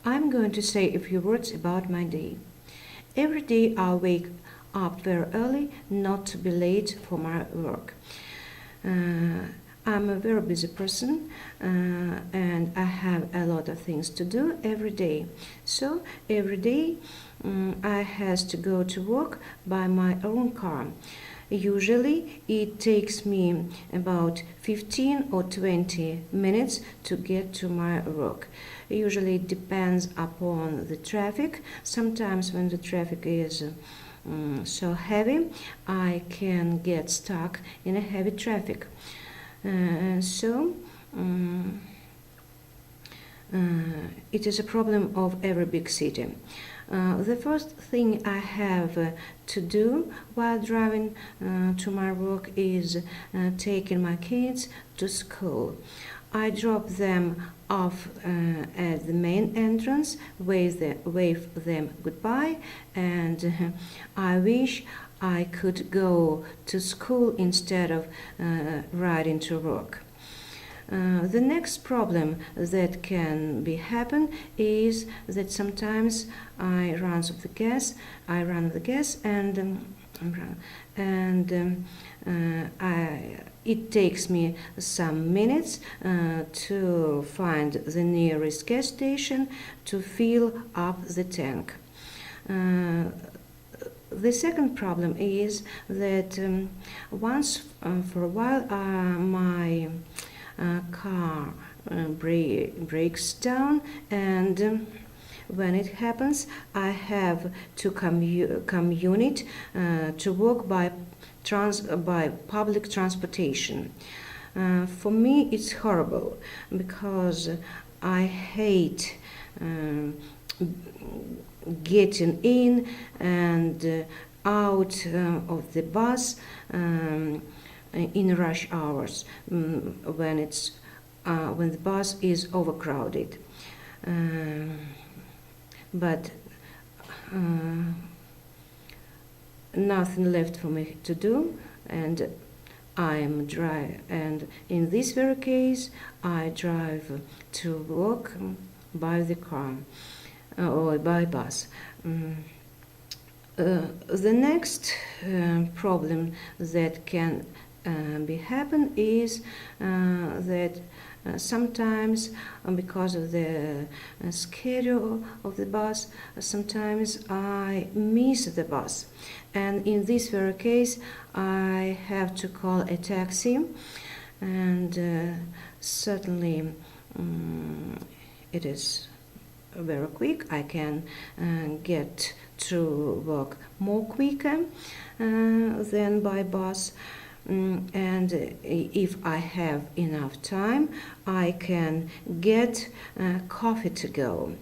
I'm going to say a few words about my day. Every day I wake up very early, not to be late for my work. I'm a very busy person and I have a lot of things to do every day. So every day I have to go to work by my own car. Usually it takes me about 15 or 20 minutes to get to my work. Usually it depends upon the traffic. Sometimes when the traffic is so heavy, I can get stuck in a heavy traffic. It is a problem of every big city. The first thing I have to do while driving to my work is taking my kids to school. I drop them off at the main entrance, wave them goodbye, and I wish I could go to school instead of riding to work. The next problem that can be happen is that sometimes I run the gas it takes me some minutes to find the nearest gas station to fill up the tank. The second problem is that once for a while my car breaks down, and when it happens I have to commute to work by public transportation. For me it's horrible because I hate getting in and out of the bus in rush hours when the bus is overcrowded. But nothing left for me to do, and I'm dry. And in this very case, I drive to work by the car or by bus. The next problem that can happen is that sometimes because of the schedule of the bus, sometimes I miss the bus, and in this very case I have to call a taxi, and certainly it is very quick. I can get to work more quicker than by bus. And if I have enough time, I can get coffee to go.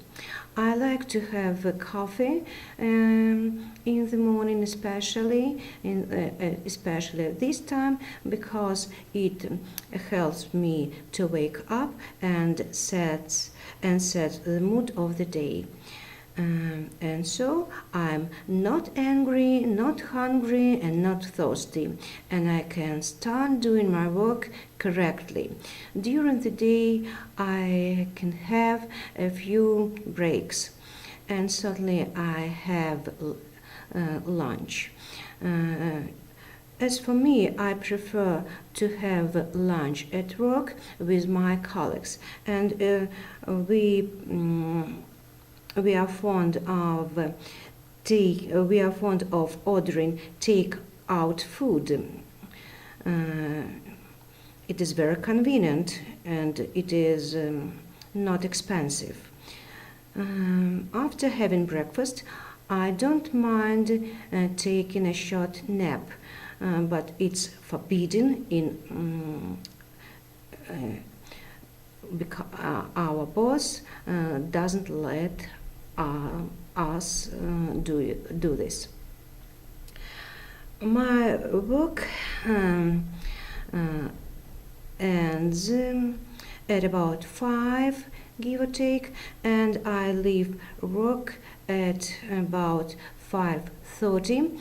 I like to have coffee in the morning, especially at this time, because it helps me to wake up and sets the mood of the day. And so I'm not angry, not hungry, and not thirsty, and I can start doing my work correctly. During the day I can have a few breaks, and certainly I have lunch. As for me, I prefer to have lunch at work with my colleagues, and we are fond of ordering take-out food. It is very convenient and it is not expensive. After having breakfast, I don't mind taking a short nap, but it's forbidden because our boss doesn't let us do this. My work ends at about 5, give or take, and I leave work at about 5:30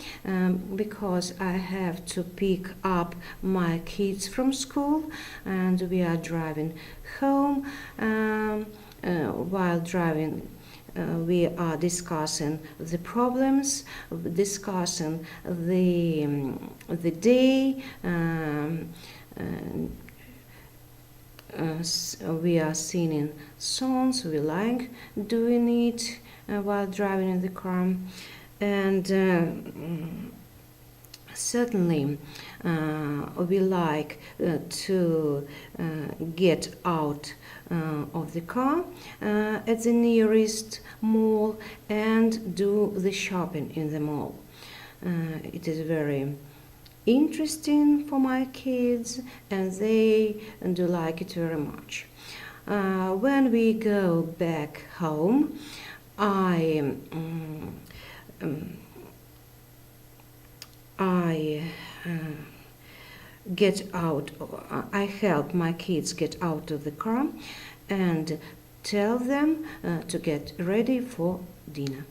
because I have to pick up my kids from school, and we are driving home while driving, we are discussing the problems, discussing the day. We are singing songs. We like doing it while driving in the car, and certainly we like to get out of the car at the nearest mall and do the shopping in the mall. It is very interesting for my kids, and they do like it very much. When we go back home, I get out. I help my kids get out of the car and tell them to get ready for dinner.